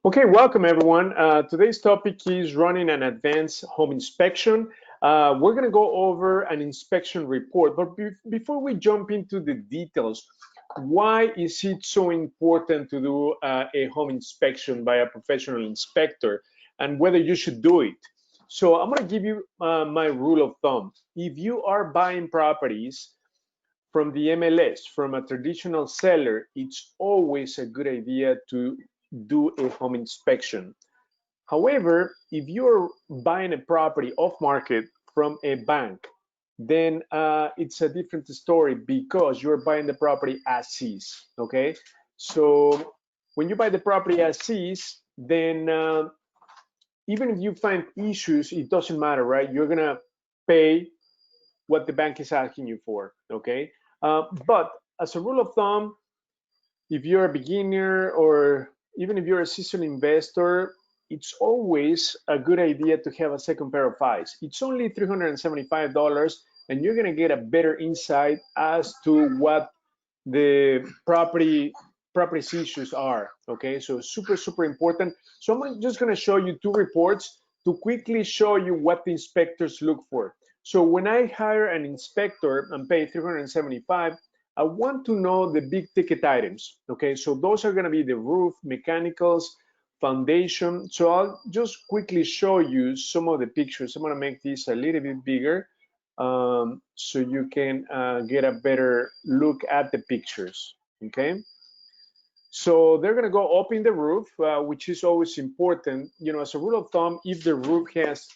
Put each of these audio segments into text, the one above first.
Okay, welcome everyone. Today's topic is running an advanced home inspection. We're going to go over an inspection report, but before we jump into the details, why is it so important to do a home inspection by a professional inspector and whether you should do it? So I'm going to give you my rule of thumb. If you are buying properties from the MLS, from a traditional seller, it's always a good idea to do a home inspection. However, if you're buying a property off market from a bank, then it's a different story because you're buying the property as is, okay? So when you buy the property as is, then even if you find issues, it doesn't matter, right? You're gonna pay what the bank is asking you for, okay? But as a rule of thumb, if you're a beginner or even if you're a seasoned investor, it's always a good idea to have a second pair of eyes. It's only $375 and you're going to get a better insight as to what the property's issues are. Okay, so super important. So I'm just going to show you two reports to quickly show you what the inspectors look for. So when I hire an inspector and pay $375, I want to know the big ticket items. Okay, so those are going to be the roof, mechanicals, foundation. So I'll just quickly show you some of the pictures. I'm going to make this a little bit bigger so you can get a better look at the pictures. Okay, so they're going to go up in the roof, which is always important. You know, as a rule of thumb, if the roof has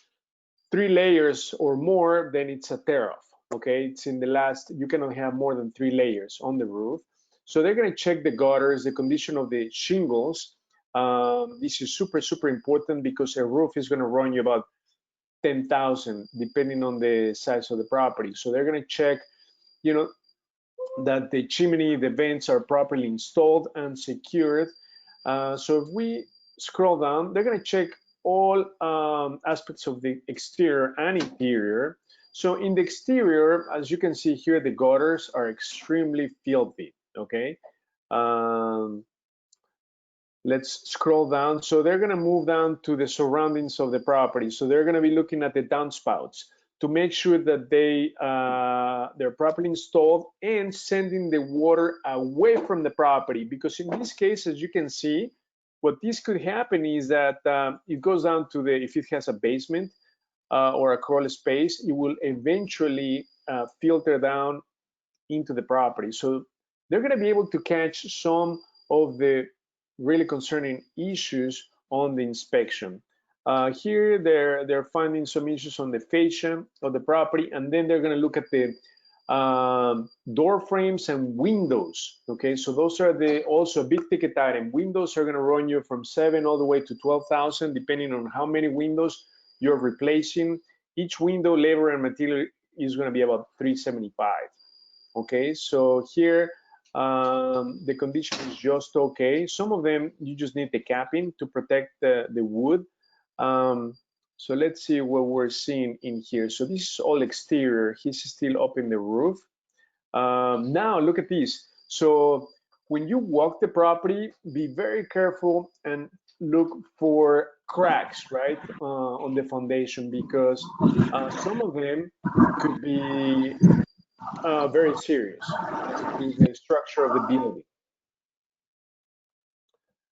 3 layers or more, then it's a tear off. Okay, it's in the last, you cannot have more than 3 layers on the roof. So they're going to check the gutters, the condition of the shingles. This is super important because a roof is going to run you about 10,000 depending on the size of the property. So they're going to check, you know, that the chimney, the vents are properly installed and secured. So if we scroll down, they're going to check all aspects of the exterior and interior. So in the exterior, as you can see here, the gutters are extremely filthy, okay? Let's scroll down. So they're going to move down to the surroundings of the property. So they're going to be looking at the downspouts to make sure that they're properly installed and sending the water away from the property. Because in this case, as you can see, what this could happen is that it goes down to the, if it has a basement or a crawl space, it will eventually filter down into the property. So they're going to be able to catch some of the really concerning issues on the inspection. Here they're finding some issues on the fascia of the property, and then they're going to look at the door frames and windows. Okay, so those are the also big ticket item. Windows are going to run you from 7 all the way to 12,000, depending on how many windows you're replacing. Each window, labor and material is going to be about $375. Okay, so here the condition is just okay. Some of them you just need the capping to protect the wood. So let's see what we're seeing in here. So this is all exterior. He's still up in the roof. Now look at this. So when you walk the property, be very careful and look for cracks, right, on the foundation, because some of them could be very serious as to the structure of the building.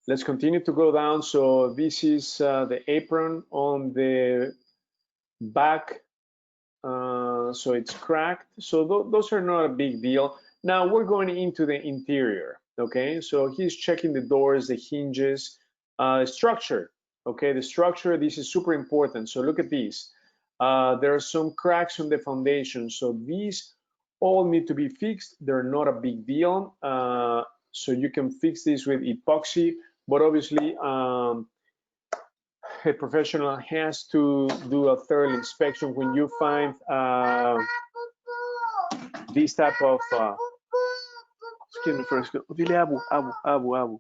Let's continue to go down. So this is the apron on the back. So it's cracked. So those are not a big deal. Now we're going into the interior. Okay, so he's checking the doors, the hinges, structure. Okay, the structure, this is super important. So look at this. There are some cracks on the foundation. So these all need to be fixed. They're not a big deal. So you can fix this with epoxy, but obviously a professional has to do a thorough inspection when you find this type of excuse me first. Dile Abu.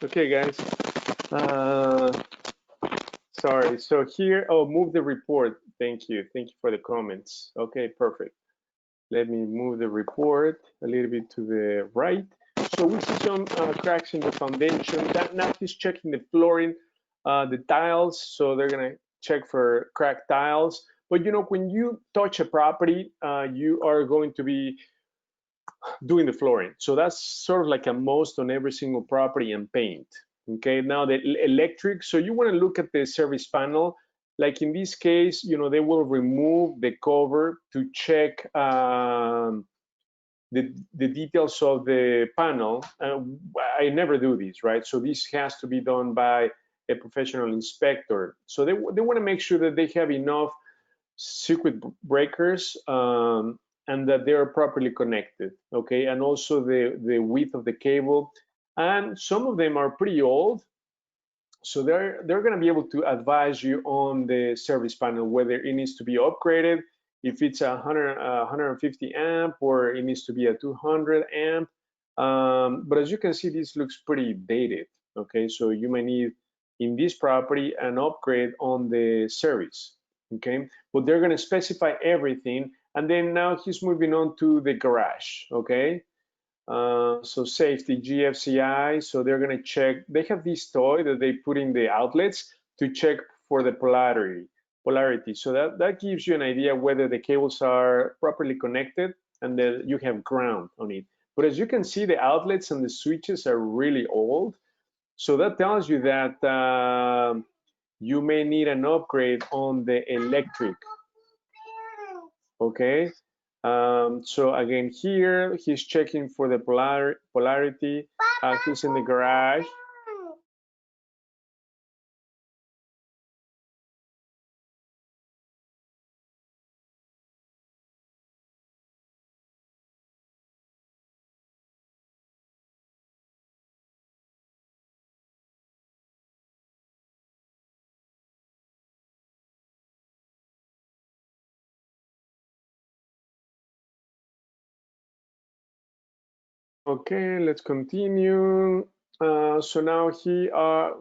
Okay, guys. Sorry. So here, oh, move the report. Thank you. Thank you for the comments. Okay, perfect. Let me move the report a little bit to the right. So we see some cracks in the foundation. Now he's checking the flooring, the tiles. So they're gonna check for cracked tiles. But you know, when you touch a property, you are going to be doing the flooring. So that's sort of like a must on every single property, and paint. Okay, now the electric. So you want to look at the service panel. Like in this case, you know, they will remove the cover to check the details of the panel. I never do this, right? So this has to be done by a professional inspector. So they want to make sure that they have enough circuit breakers and that they are properly connected, okay? And also the width of the cable. And some of them are pretty old, so they're going to be able to advise you on the service panel, whether it needs to be upgraded, if it's 150 amp, or it needs to be a 200 amp. But as you can see, this looks pretty dated, okay? So you may need, in this property, an upgrade on the service, okay? But they're going to specify everything. And then now he's moving on to the garage, okay? So safety, GFCI, so they're gonna check, they have this toy that they put in the outlets to check for the polarity. So that gives you an idea whether the cables are properly connected and that you have ground on it. But as you can see, the outlets and the switches are really old. So that tells you that you may need an upgrade on the electric, okay? So again, here he's checking for the polarity. He's in the garage. Okay, let's continue. So now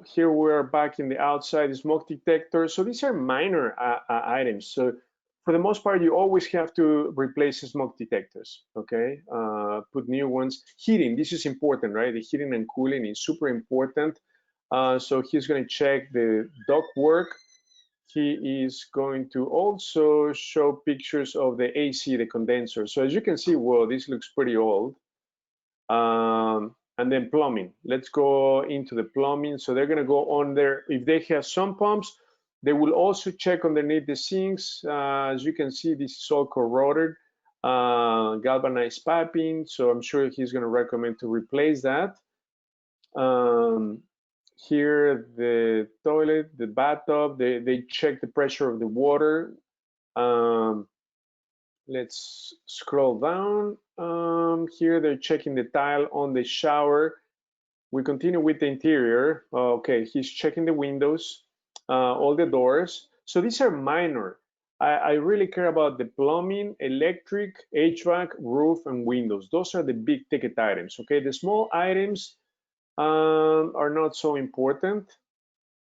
here we're back in the outside smoke detector. So these are minor items. So for the most part, you always have to replace smoke detectors, okay? Put new ones. Heating, this is important, right? The heating and cooling is super important. So he's gonna check the duct work. He is going to also show pictures of the AC, the condenser. So as you can see, well, this looks pretty old. And then plumbing. Let's go into the plumbing. So they're going to go on there. If they have some pumps, they will also check underneath the sinks. As you can see, this is all corroded, galvanized piping. So I'm sure he's going to recommend to replace that. Here, the toilet, the bathtub, they check the pressure of the water. Let's scroll down. Here they're checking the tile on the shower. We continue with the interior. Okay, he's checking the windows, all the doors. So these are minor. I really care about the plumbing, electric, HVAC, roof, and windows. Those are the big ticket items, okay? The small items are not so important.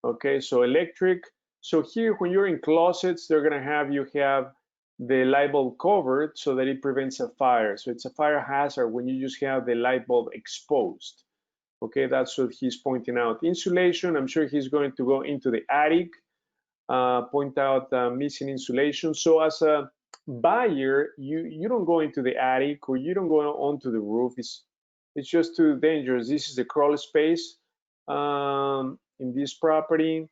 Okay, so electric. So here, when you're in closets, they're gonna have you have the light bulb covered so that it prevents a fire. So it's a fire hazard when you just have the light bulb exposed. Okay, that's what he's pointing out. Insulation, I'm sure he's going to go into the attic, point out missing insulation. So as a buyer, you don't go into the attic or you don't go onto the roof. It's just too dangerous. This is the crawl space in this property.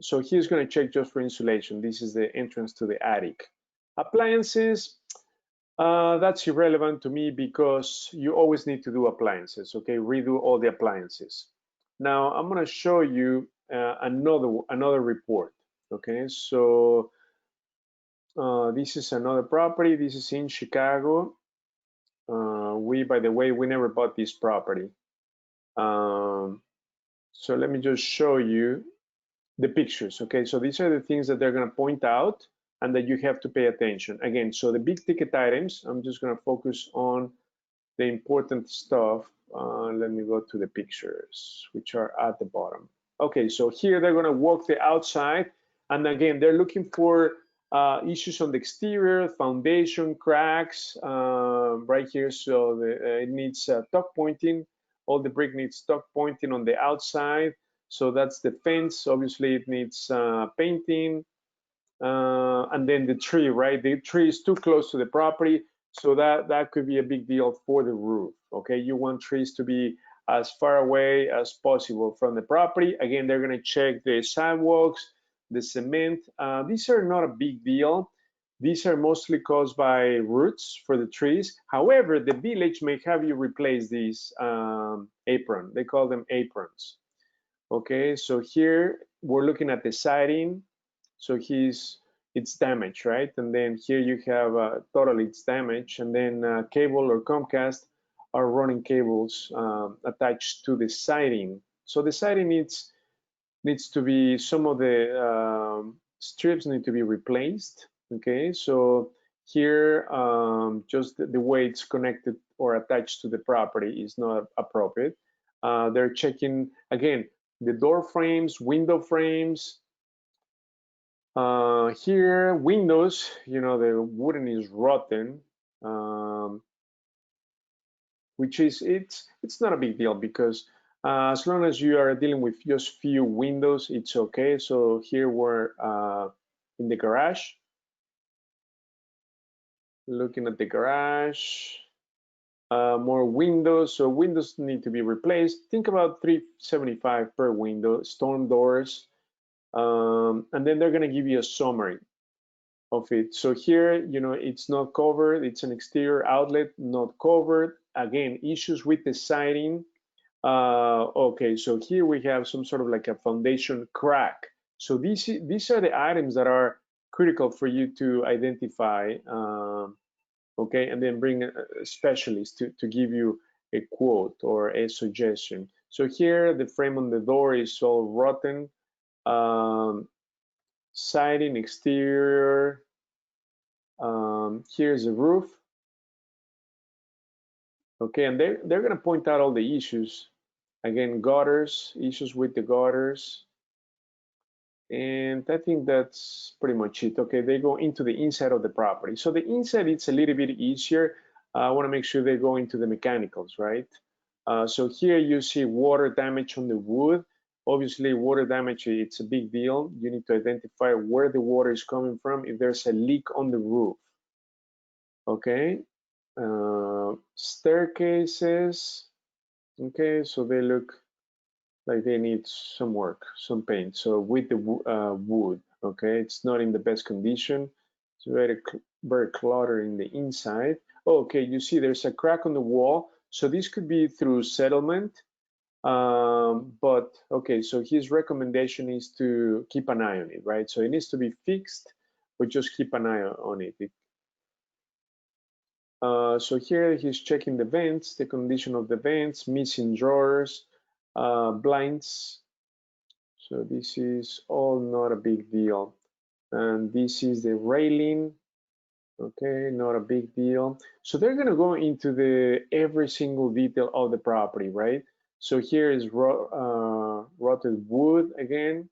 So he's going to check just for insulation. This is the entrance to the attic. Appliances, that's irrelevant to me because you always need to do appliances, okay? Redo all the appliances. Now I'm going to show you another report, okay? So this is another property. This is in Chicago. By the way, we never bought this property. So let me just show you the pictures, okay? So these are the things that they're gonna point out and that you have to pay attention. Again, so the big ticket items, I'm just gonna focus on the important stuff. Let me go to the pictures, which are at the bottom. Okay, so here they're gonna walk the outside, and again, they're looking for issues on the exterior, foundation, cracks, right here. So it needs tuck pointing. All the brick needs tuck pointing on the outside. So that's the fence. Obviously, it needs painting. And then the tree, right? The tree is too close to the property, so that could be a big deal for the roof. Okay, you want trees to be as far away as possible from the property. Again, they're going to check the sidewalks, the cement. These are not a big deal. These are mostly caused by roots for the trees. However, the village may have you replace these apron. They call them aprons. Okay, so here we're looking at the siding. So it's damaged, right? And then here you have totally it's damaged. And then cable or Comcast are running cables attached to the siding. So the siding needs to be, some of the strips need to be replaced. Okay, so here just the way it's connected or attached to the property is not appropriate. They're checking again the door frames, window frames. Here, windows, you know, the wooden is rotten, which is, it's not a big deal because as long as you are dealing with just few windows, it's okay. So here we're in the garage, looking at the garage, more windows. So windows need to be replaced. Think about 375 per window, storm doors. And then they're going to give you a summary of it. So here, you know, it's not covered. It's an exterior outlet, not covered. Again, issues with the siding. Okay, so here we have some sort of like a foundation crack. So these are the items that are critical for you to identify. Okay, and then bring a specialist to give you a quote or a suggestion. So here, the frame on the door is all rotten. Siding, exterior. Here's the roof. Okay, and they're going to point out all the issues. Again, gutters, issues with the gutters. And I think that's pretty much it. Okay, they go into the inside of the property. So the inside, it's a little bit easier. I want to make sure they go into the mechanicals, right? So here you see water damage on the wood. Obviously, water damage, it's a big deal. You need to identify where the water is coming from, if there's a leak on the roof. Okay, staircases. Okay, so they look like they need some work, some paint. So with the wood, okay, it's not in the best condition. It's very cluttered in the inside. Okay, you see there's a crack on the wall. So this could be through settlement. But okay, so his recommendation is to keep an eye on it, right? So it needs to be fixed, but just keep an eye on it. So here he's checking the vents, the condition of the vents, missing drawers, blinds. So this is all not a big deal. And this is the railing. Okay, not a big deal. So they're going to go into the every single detail of the property, right? So here is rotted wood again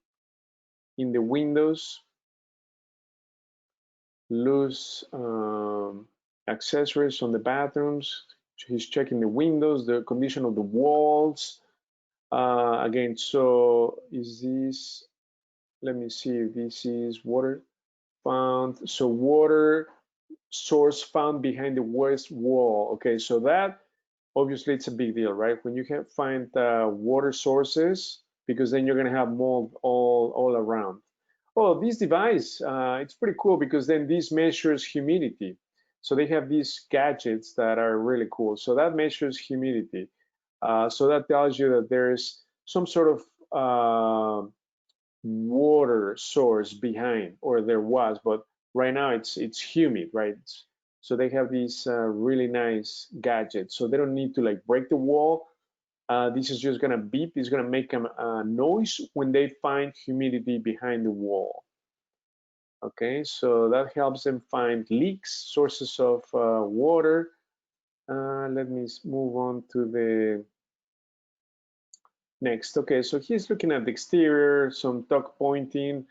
in the windows, loose accessories on the bathrooms. He's checking the windows, the condition of the walls. Again, so is this, let me see if this is water found. So water source found behind the west wall. Okay, so that obviously it's a big deal, right? When you can find water sources, because then you're gonna have mold all around. Oh, this device, it's pretty cool because then this measures humidity. So they have these gadgets that are really cool. So that measures humidity. So that tells you that there's some sort of water source behind, or there was, but right now it's humid, right? So they have these really nice gadgets. So they don't need to like break the wall. This is just gonna beep. It's gonna make a noise when they find humidity behind the wall. Okay, so that helps them find leaks, sources of water. Let me move on to the next. Okay, so he's looking at the exterior, some tuck pointing,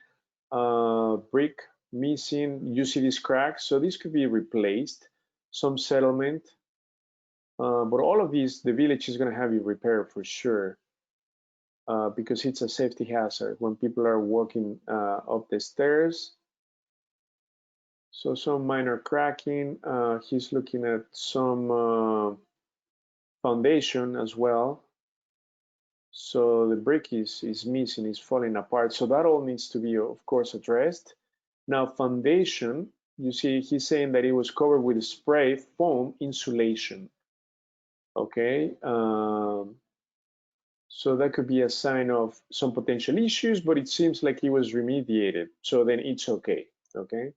brick missing. You see this crack, so this could be replaced. Some settlement, but all of these, the village is going to have you repair for sure, because it's a safety hazard when people are walking up the stairs. So some minor cracking. He's looking at some foundation as well. So the brick is missing, is falling apart. So that all needs to be, of course, addressed. Now, foundation, you see, he's saying that it was covered with spray foam insulation. Okay, so that could be a sign of some potential issues, but it seems like it was remediated. So then it's okay. Okay.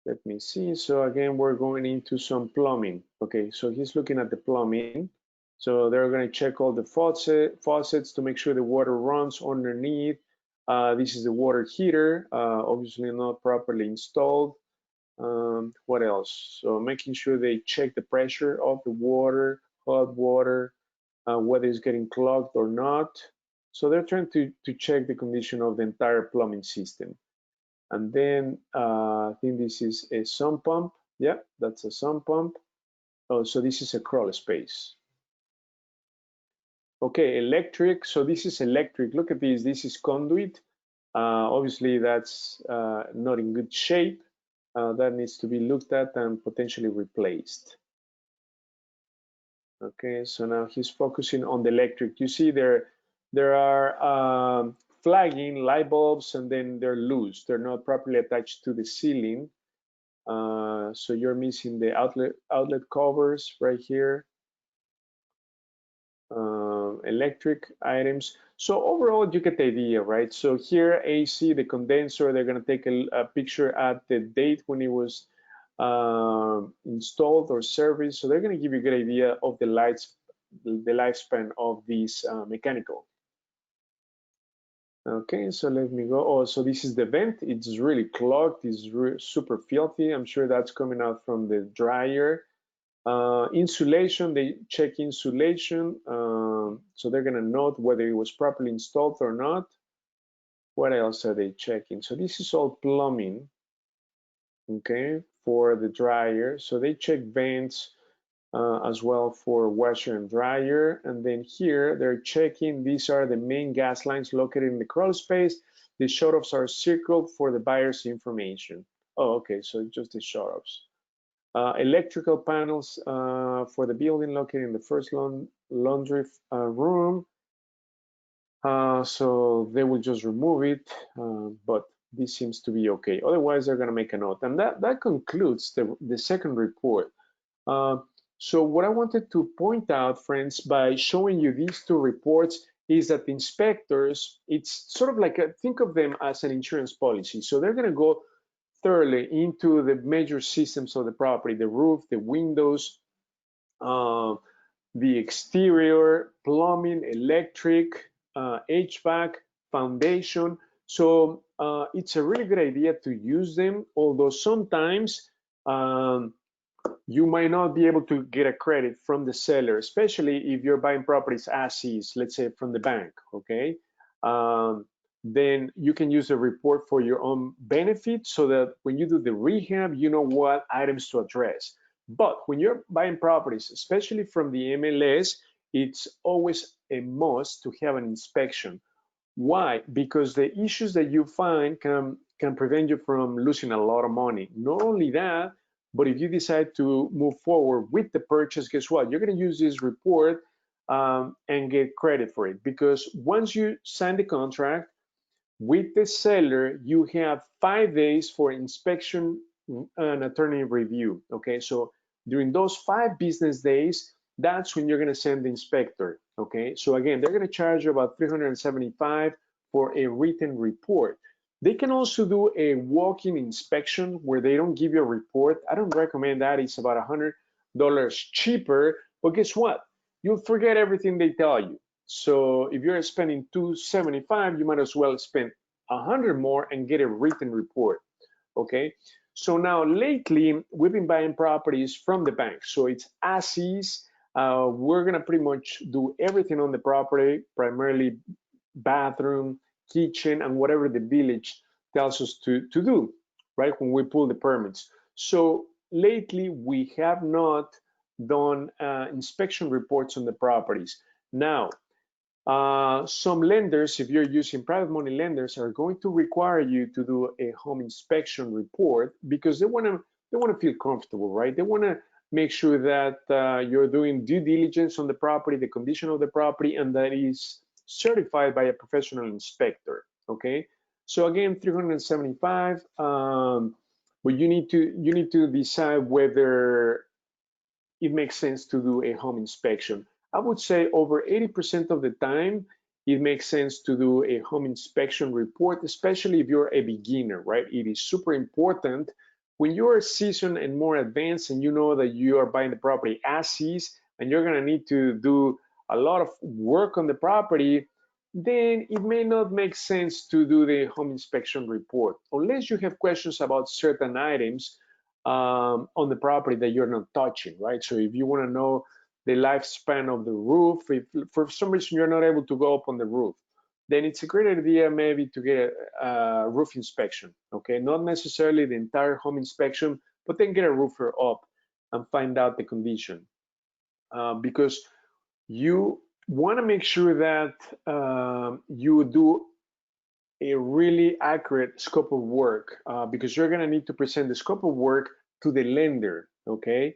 Let me see. So again, we're going into some plumbing. Okay, so he's looking at the plumbing. So they're going to check all the faucets to make sure the water runs underneath. This is the water heater, obviously not properly installed. What else? So making sure they check the pressure of the water, hot water, whether it's getting clogged or not. So they're trying to check the condition of the entire plumbing system. And then I think this is a sump pump. Yeah, that's a sump pump. Oh, so this is a crawl space. Okay, electric. So this is electric. Look at this. This is conduit. Obviously, that's not in good shape. That needs to be looked at and potentially replaced. Okay, so now he's focusing on the electric. You see there are flagging light bulbs, and then they're loose. They're not properly attached to the ceiling. So you're missing the outlet covers right here. Electric items. So overall, you get the idea, right? So here, AC, the condenser, they're going to take a picture at the date when it was installed or serviced. So they're going to give you a good idea of the lifespan of these mechanical. Okay, so let me go. Oh, so this is the vent. It's really clogged. It's super filthy. I'm sure that's coming out from the dryer. Insulation, they check insulation. So they're going to note whether it was properly installed or not. What else are they checking? So this is all plumbing, okay, for the dryer. So they check vents as well for washer and dryer. And then here they're checking, these are the main gas lines located in the crawl space. The shutoffs are circled for the buyer's information. Oh, okay, so just the shutoffs. Electrical panels for the building located in the first laundry room. So they will just remove it, but this seems to be okay. Otherwise, they're going to make a note. And that concludes the second report. So what I wanted to point out, friends, by showing you these two reports is that the inspectors, it's sort of like, think of them as an insurance policy. So they're going to go thoroughly into the major systems of the property, the roof, the windows, the exterior, plumbing, electric, HVAC, foundation. So it's a really good idea to use them, although sometimes you might not be able to get a credit from the seller, especially if you're buying properties as is, let's say from the bank, okay? Then you can use a report for your own benefit so that when you do the rehab, you know what items to address. But when you're buying properties, especially from the MLS, it's always a must to have an inspection. Why? Because the issues that you find can prevent you from losing a lot of money. Not only that, but if you decide to move forward with the purchase, guess what? You're going to use this report and get credit for it. Because once you sign the contract with the seller, you have 5 days for inspection and attorney review. Okay, so during those 5 business days, that's when you're going to send the inspector. Okay, so again, they're going to charge you about $375 for a written report. They can also do a walk-in inspection where they don't give you a report. I don't recommend that. It's about $100 cheaper, but guess what? You'll forget everything they tell you. So if you're spending $275, you might as well spend $100 more and get a written report. Okay, So now lately, we've been buying properties from the bank. So it's as is. We're gonna pretty much do everything on the property, primarily bathroom, kitchen, and whatever the village tells us to do, right? When we pull the permits. So lately, we have not done inspection reports on the properties. Now, some lenders, if you're using private money lenders, are going to require you to do a home inspection report because they want to feel comfortable, right? They want to make sure that you're doing due diligence on the property, the condition of the property, and that is certified by a professional inspector. Okay, so again, 375. But you need to decide whether it makes sense to do a home inspection. I would say over 80% of the time, it makes sense to do a home inspection report, especially if you're a beginner, right? It is super important. When you're seasoned and more advanced and you know that you are buying the property as is and you're gonna need to do a lot of work on the property, then it may not make sense to do the home inspection report unless you have questions about certain items on the property that you're not touching, right? So if you want to know the lifespan of the roof, if for some reason you're not able to go up on the roof, then it's a great idea maybe to get a roof inspection, okay? Not necessarily the entire home inspection, but then get a roofer up and find out the condition. Because you want to make sure that you do a really accurate scope of work because you're going to need to present the scope of work to the lender, okay?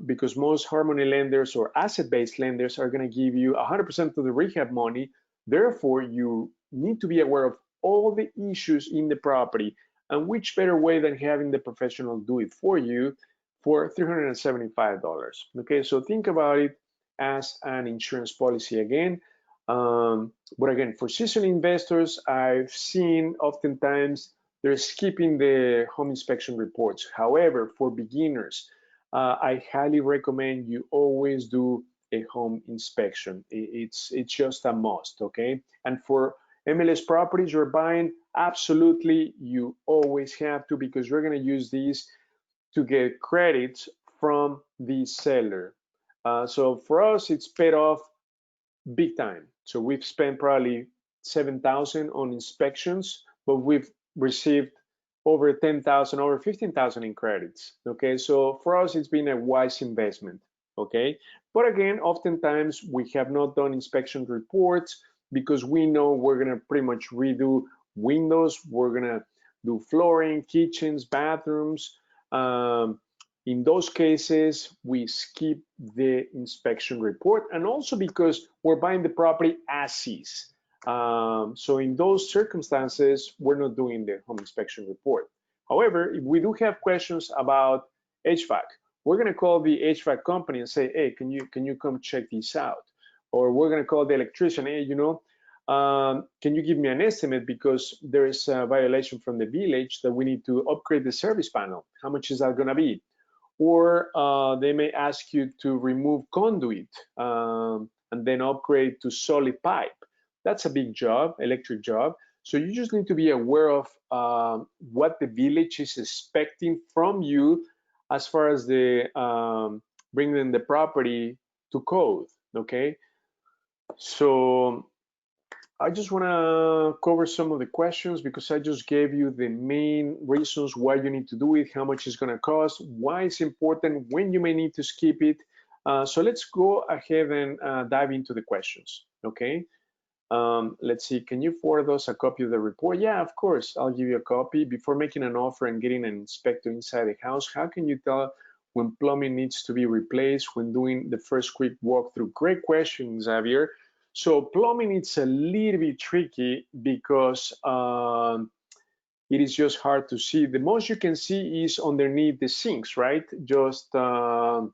Because most harmony lenders or asset-based lenders are going to give you 100% of the rehab money. Therefore, you need to be aware of all the issues in the property, and which better way than having the professional do it for you for $375. Okay, so think about it as an insurance policy again. But again, for seasoned investors, I've seen oftentimes they're skipping the home inspection reports. However, for beginners, I highly recommend you always do a home inspection. It's just a must, okay? And for MLS properties you're buying, absolutely, you always have to, because you're going to use these to get credits from the seller. So for us, it's paid off big time. So we've spent probably 7,000 on inspections, but we've received over 10,000, over 15,000 in credits. Okay, so for us, it's been a wise investment. Okay, but again, oftentimes we have not done inspection reports because we know we're gonna pretty much redo windows, we're gonna do flooring, kitchens, bathrooms. In those cases, we skip the inspection report, and also because we're buying the property as is. So in those circumstances, we're not doing the home inspection report. However, if we do have questions about HVAC, we're going to call the HVAC company and say, hey, can you come check this out? Or we're going to call the electrician, hey, can you give me an estimate because there is a violation from the village that we need to upgrade the service panel. How much is that going to be? Or they may ask you to remove conduit and then upgrade to solid pipe. That's a big job, electric job. So you just need to be aware of what the village is expecting from you as far as the bringing the property to code, okay? So I just want to cover some of the questions because I just gave you the main reasons why you need to do it, how much it's going to cost, why it's important, when you may need to skip it. So let's go ahead and dive into the questions, okay? Let's see, can you forward us a copy of the report? Yeah, of course, I'll give you a copy. Before making an offer and getting an inspector inside the house, how can you tell when plumbing needs to be replaced when doing the first quick walkthrough? Great question, Xavier. So plumbing, it's a little bit tricky because it is just hard to see. The most you can see is underneath the sinks, right? Just the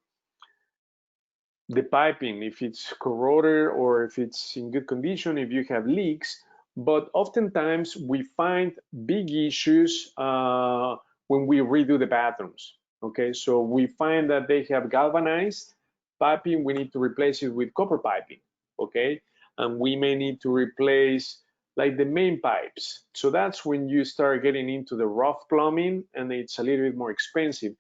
piping, if it's corroded or if it's in good condition, if you have leaks. But oftentimes we find big issues when we redo the bathrooms. Okay, so we find that they have galvanized piping, we need to replace it with copper piping. Okay, and we may need to replace like the main pipes. So that's when you start getting into the rough plumbing, and it's a little bit more expensive.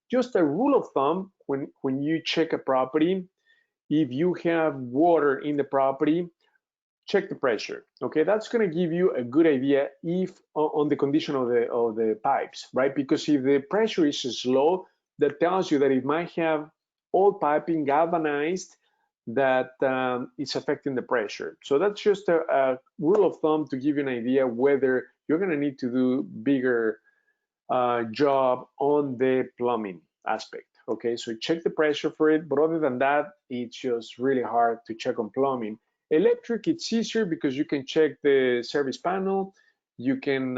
Just a rule of thumb, when you check a property, if you have water in the property, check the pressure. Okay, that's going to give you a good idea if on the condition of the pipes, right? Because if the pressure is low, that tells you that it might have old piping galvanized that is affecting the pressure. So that's just a rule of thumb to give you an idea whether you're going to need to do bigger job on the plumbing aspect. Okay, so check the pressure for it, but other than that, it's just really hard to check on plumbing. Electric, it's easier because you can check the service panel. You can,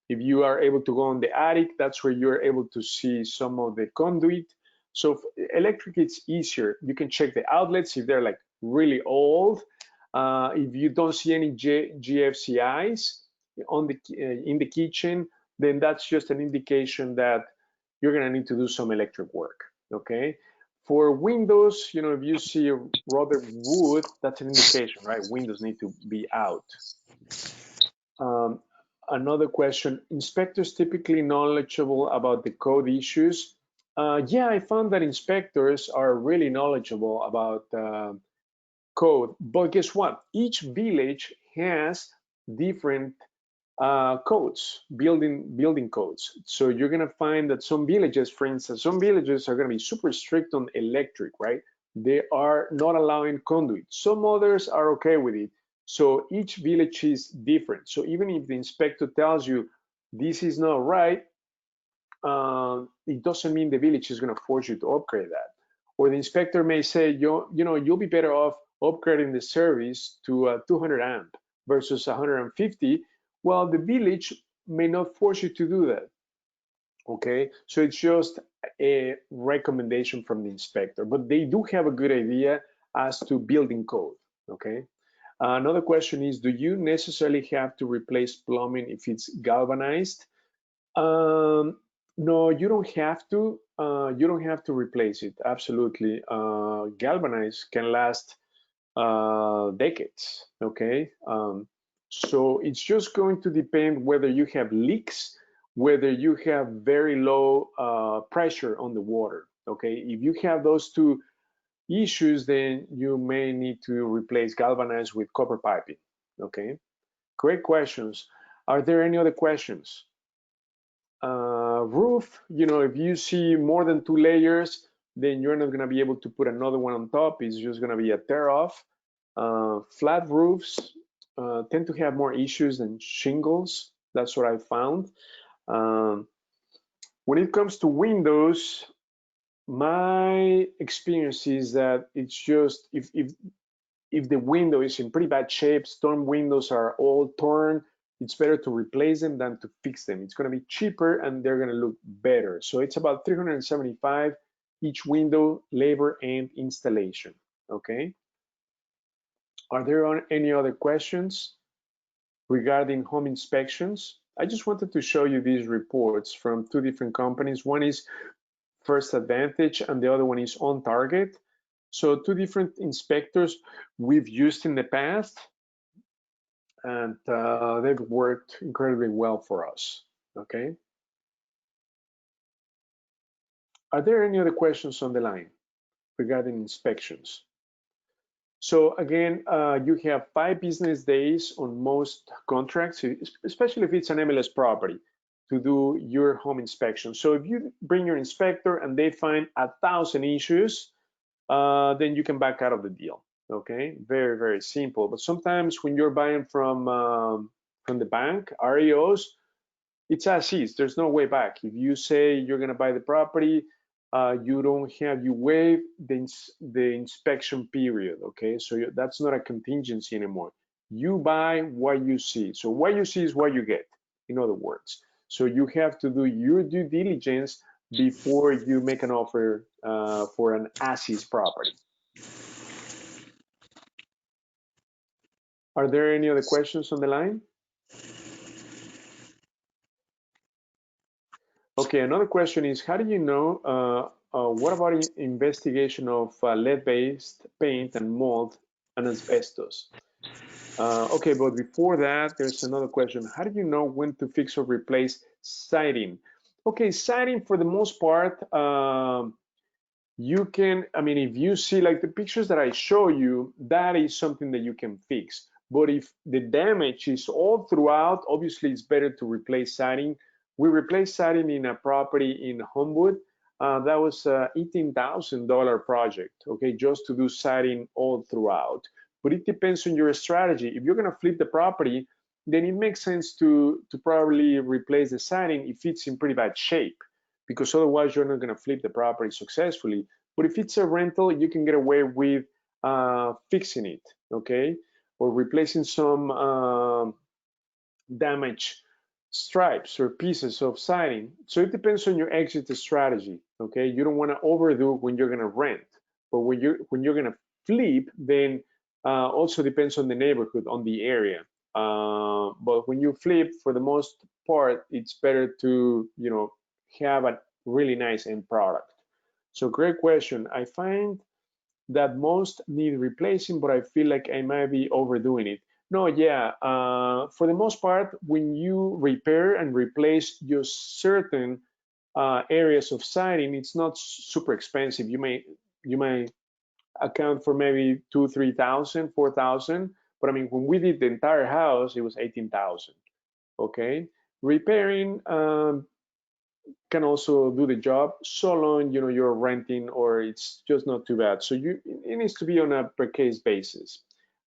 if you are able to go on the attic, that's where you're able to see some of the conduit. So electric, it's easier. You can check the outlets if they're like really old. If you don't see any GFCIs on the in the kitchen, then that's just an indication that you're going to need to do some electric work. Okay. For windows, you know, if you see rotted wood, that's an indication, right? Windows need to be out. Another question, inspectors typically knowledgeable about the code issues? Yeah, I found that inspectors are really knowledgeable about code, but guess what? Each village has different codes, building codes. So you're gonna find that some villages, for instance, some villages are gonna be super strict on electric, right? They are not allowing conduit. Some others are okay with it. So each village is different. So even if the inspector tells you this is not right, it doesn't mean the village is gonna force you to upgrade that. Or the inspector may say, you know, you'll be better off upgrading the service to a 200 amp versus 150. Well, the village may not force you to do that. Okay, so it's just a recommendation from the inspector, but they do have a good idea as to building code. Okay, another question is, do you necessarily have to replace plumbing if it's galvanized? No, you don't have to. You don't have to replace it. Absolutely, galvanized can last decades. Okay, so it's just going to depend whether you have leaks, whether you have very low pressure on the water. Okay, if you have those two issues, then you may need to replace galvanized with copper piping. Okay, great questions. Are there any other questions? Roof, you know, if you see more than 2 layers, then you're not going to be able to put another one on top. It's just going to be a tear off. Flat roofs tend to have more issues than shingles. That's what I found. When it comes to windows, my experience is that it's just if the window is in pretty bad shape, storm windows are all torn, it's better to replace them than to fix them. It's going to be cheaper and they're going to look better. So it's about $375 each window, labor and installation. Okay. Are there any other questions regarding home inspections? I just wanted to show you these reports from two different companies. One is First Advantage and the other one is On Target. So two different inspectors we've used in the past, and they've worked incredibly well for us. Okay. Are there any other questions on the line regarding inspections? So again, you have 5 business days on most contracts, especially if it's an MLS property, to do your home inspection. So if you bring your inspector and they find 1,000 issues, then you can back out of the deal. Okay, very, very simple. But sometimes when you're buying from the bank, REOs, it's as is. There's no way back. If you say you're going to buy the property, you waive the inspection period. Okay, so that's not a contingency anymore. You buy what you see. So what you see is what you get, in other words. So you have to do your due diligence before you make an offer for an as-is property. Are there any other questions on the line? Okay, another question is, how do you know, what about investigation of lead-based paint and mold and asbestos? Okay, but before that, there's another question. How do you know when to fix or replace siding? Okay, siding for the most part, you can, I mean, if you see like the pictures that I show you, that is something that you can fix. But if the damage is all throughout, obviously it's better to replace siding. We replaced siding in a property in Homewood. That was a $18,000 project, okay, just to do siding all throughout. But it depends on your strategy. If you're gonna flip the property, then it makes sense to probably replace the siding if it's in pretty bad shape, because otherwise you're not going to flip the property successfully. But if it's a rental, you can get away with fixing it, okay, or replacing some damaged stripes or pieces of siding. So it depends on your exit strategy, okay. You don't want to overdo when you're going to rent, but when you're going to flip, then also depends on the neighborhood, on the area. But when you flip, for the most part, it's better to have a really nice end product. So great question. I find that most need replacing, but I feel like I might be overdoing it. No, yeah, for the most part, when you repair and replace just certain areas of siding, it's not super expensive. You may account for maybe 2, 3,000, 4,000. But I mean, when we did the entire house, it was 18,000. Okay, repairing can also do the job, so long you're renting or it's just not too bad. So it needs to be on a per case basis.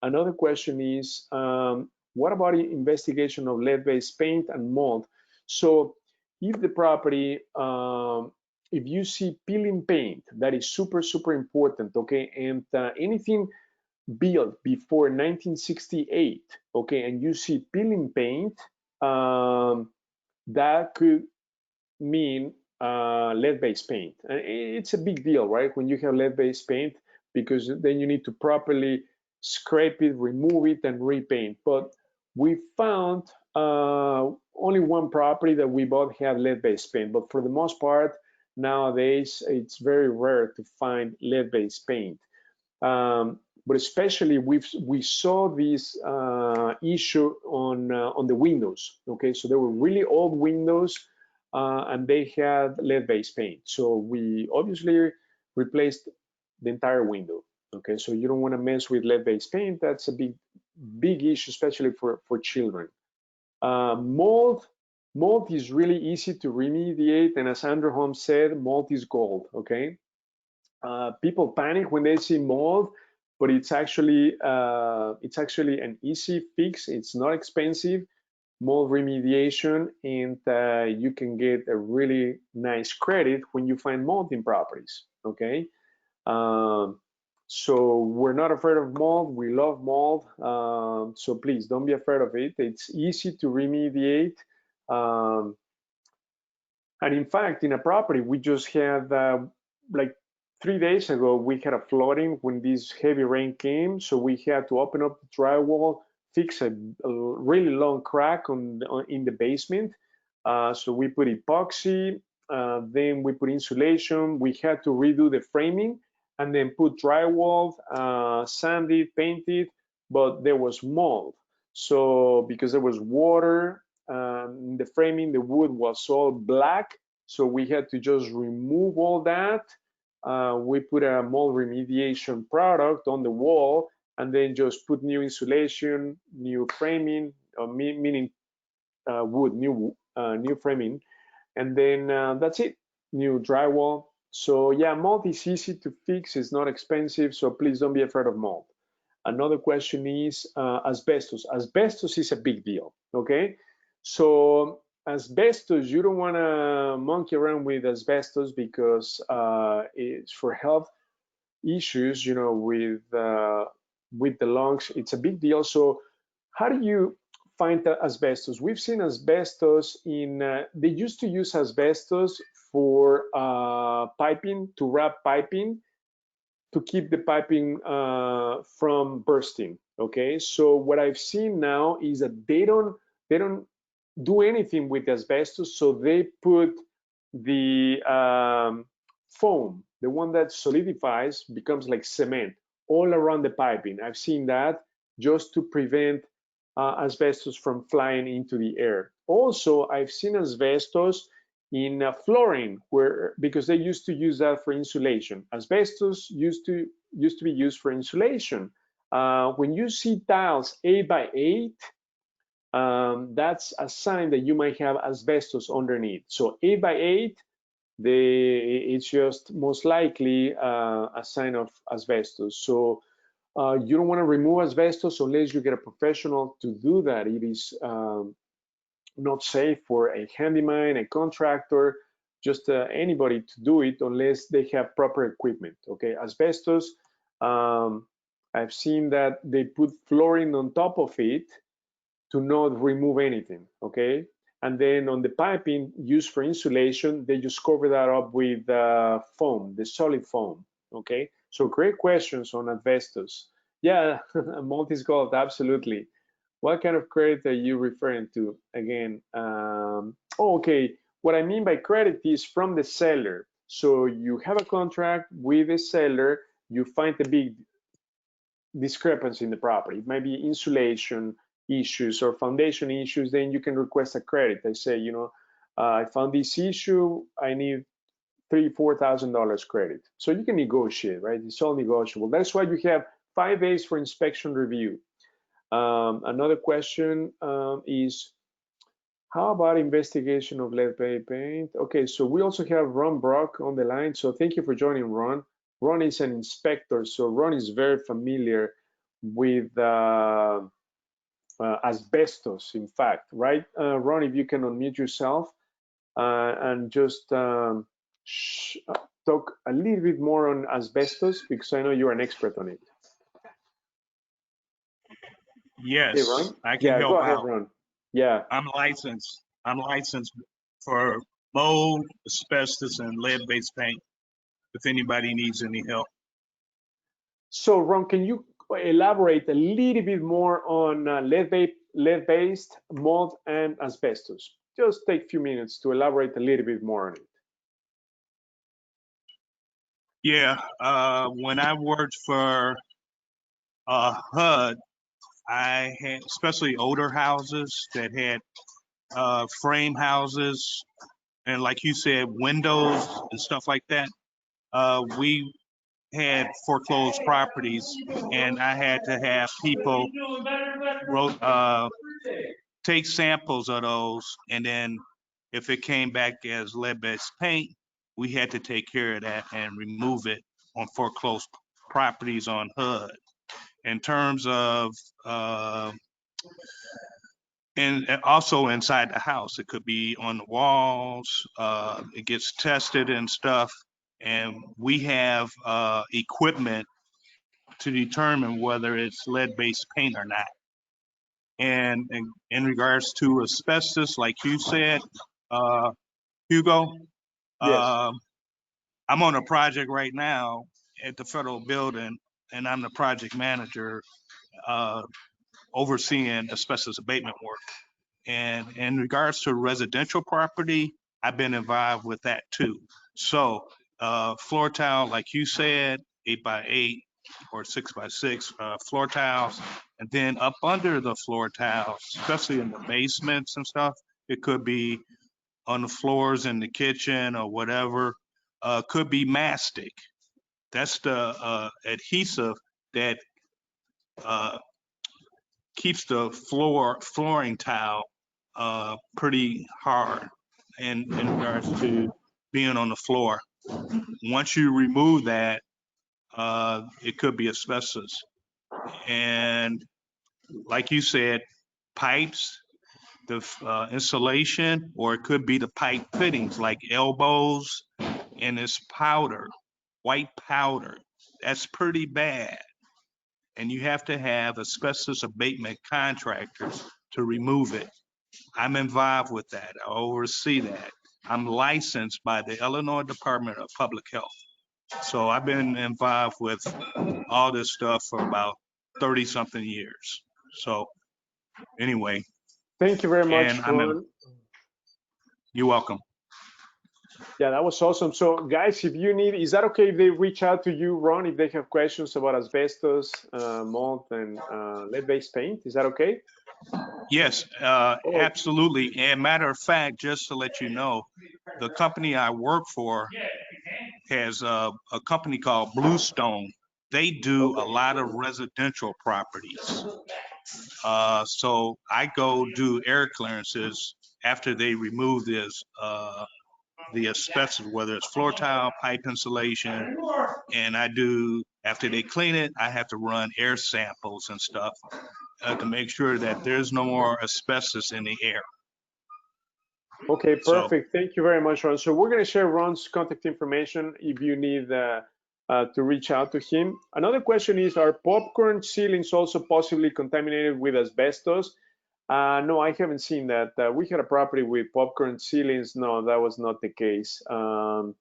Another question is, what about the investigation of lead-based paint and mold? So if the property, if you see peeling paint, that is super, super important, okay? And anything built before 1968, okay, and you see peeling paint, that could mean lead-based paint. And it's a big deal, right? When you have lead-based paint, because then you need to properly scrape it, remove it, and repaint. But we found only one property that we bought had lead-based paint. But for the most part, nowadays, it's very rare to find lead-based paint. But especially we saw this issue on the windows. Okay, so there were really old windows, and they had lead-based paint. So we obviously replaced the entire window. Okay, so you don't want to mess with lead-based paint. That's a big issue, especially for children. Mold is really easy to remediate, and as Andrew Holmes said, mold is gold. Okay, people panic when they see mold, but it's actually an easy fix. It's not expensive. Mold remediation, and you can get a really nice credit when you find mold in properties. Okay, so we're not afraid of mold. We love mold. So please don't be afraid of it. It's easy to remediate. Um, and in fact, in a property, we just had like 3 days ago, we had a flooding when this heavy rain came. So we had to open up the drywall, fix a really long crack in the basement. So we put epoxy, then we put insulation. We had to redo the framing and then put drywall, sand it, paint it, but there was mold. So because there was water, the framing, the wood was all black. So we had to just remove all that. We put a mold remediation product on the wall and then just put new insulation, new framing, meaning wood, new framing, and then that's it, new drywall. So yeah, mold is easy to fix, it's not expensive, so please don't be afraid of mold. Another question is asbestos. Asbestos is a big deal, okay? So asbestos, you don't want to monkey around with asbestos because it's for health issues, with the lungs. It's a big deal. So how do you find the asbestos? We've seen asbestos they used to use asbestos for piping, to wrap piping, to keep the piping from bursting. Okay, so what I've seen now is that they don't do anything with asbestos, so they put the foam, the one that solidifies, becomes like cement all around the piping. I've seen that. just to prevent asbestos from flying into the air. Also, I've seen asbestos in flooring, because they used to use that for insulation. Asbestos used to be used for insulation. When you see tiles 8x8, that's a sign that you might have asbestos underneath. So 8x8, it's just most likely a sign of asbestos. So you don't want to remove asbestos unless you get a professional to do that. It is not safe for a handyman, a contractor, just anybody to do it unless they have proper equipment. Okay, asbestos, I've seen that they put flooring on top of it to not remove anything. Okay, and then on the piping used for insulation, they just cover that up with foam, the solid foam. Okay, so great questions on asbestos. Yeah, multi-scope, absolutely. What kind of credit are you referring to? Again, okay, what I mean by credit is from the seller. So you have a contract with the seller, you find a big discrepancy in the property. It might be insulation issues or foundation issues, then you can request a credit. They say, you know, I found this issue, I need $3,000-$4,000 credit. So you can negotiate, right? It's all negotiable. That's why you have 5 days for inspection review. Another question is, how about investigation of lead-based paint? Okay, so we also have Ron Brock on the line. So thank you for joining, Ron. Ron is an inspector, so Ron is very familiar with asbestos, in fact, right? Ron, if you can unmute yourself and just talk a little bit more on asbestos, because I know you're an expert on it. Yes, hey, Ron? I can help go ahead, out. Ron. Yeah. I'm licensed for mold, asbestos, and lead-based paint, if anybody needs any help. So, Ron, can you elaborate a little bit more on lead-based, mold, and asbestos? Just take a few minutes to elaborate a little bit more on it. Yeah, when I worked for HUD, I had, especially older houses that had frame houses, and like you said, windows and stuff like that. We had foreclosed properties, and I had to have people take samples of those, and then if it came back as lead-based paint, we had to take care of that and remove it on foreclosed properties on HUD. In terms of and also inside the house, it could be on the walls, it gets tested and stuff, and we have equipment to determine whether it's lead-based paint or not. And in regards to asbestos, like you said, Hugo, Yes. I'm on a project right now at the federal building, and I'm the project manager overseeing asbestos abatement work. And in regards to residential property, I've been involved with that too. So floor tile, like you said, 8x8 or 6x6 floor tiles. And then up under the floor tiles, especially in the basements and stuff, it could be on the floors in the kitchen or whatever, could be mastic. That's the adhesive that keeps the flooring tile pretty hard in regards to being on the floor. Once you remove that, it could be asbestos. And like you said, pipes, the insulation, or it could be the pipe fittings like elbows, and it's powder, white powder. That's pretty bad. And you have to have asbestos abatement contractors to remove it. I'm involved with that. I oversee that. I'm licensed by the Illinois Department of Public Health. So I've been involved with all this stuff for about 30 something years. So anyway. Thank you very much, Ron. You're welcome. Yeah, that was awesome. So guys, if you need, is that okay if they reach out to you, Ron, if they have questions about asbestos, mold, and lead-based paint? Is that okay? Yes, Oh, absolutely. And matter of fact, just to let you know, the company I work for has a company called Bluestone. They do a okay. lot of residential properties. So I go do air clearances after they remove this, the asbestos, whether it's floor tile, pipe insulation, and I do, after they clean it, I have to run air samples and stuff to make sure that there's no more asbestos in the air. Okay, So perfect. Thank you very much, Ron. So we're going to share Ron's contact information if you need to reach out to him. Another question is, are popcorn ceilings also possibly contaminated with asbestos? No, I haven't seen that. We had a property with popcorn ceilings. No, that was not the case. But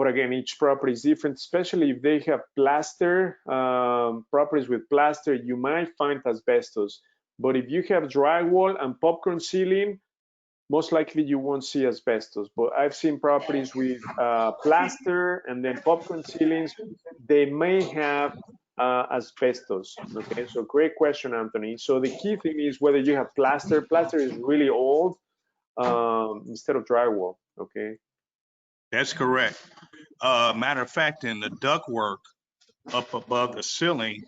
again, each property is different, especially if they have plaster, properties with plaster, you might find asbestos. But if you have drywall and popcorn ceiling, most likely you won't see asbestos. But I've seen properties with plaster and then popcorn ceilings. They may have asbestos. Okay, so great question, Anthony. So the key thing is whether you have plaster. Plaster is really old instead of drywall. Okay. that's correct. Matter of fact, in the ductwork up above the ceiling,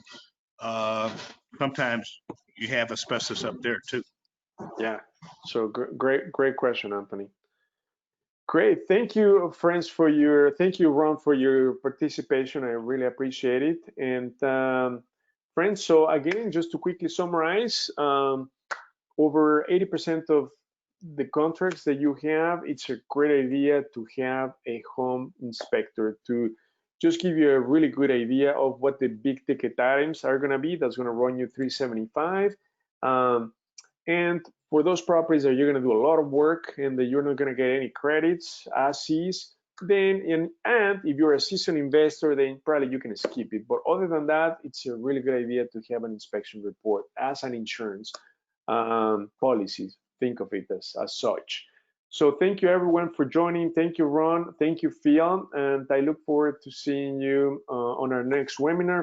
uh, sometimes you have asbestos up there too. Yeah. So great question, Anthony. Great. Thank you, friends, thank you, Ron, for your participation. I really appreciate it. And friends, so again, just to quickly summarize, over 80% of the contracts that you have, it's a great idea to have a home inspector to just give you a really good idea of what the big ticket items are going to be. That's going to run you $375. And for those properties that you're going to do a lot of work and that you're not going to get any credits as is, then and if you're a seasoned investor, then probably you can skip it. But other than that, it's a really good idea to have an inspection report as an insurance policy. Think of it as such. So thank you everyone for joining. Thank you, Ron. Thank you, Phil. And I look forward to seeing you on our next webinar.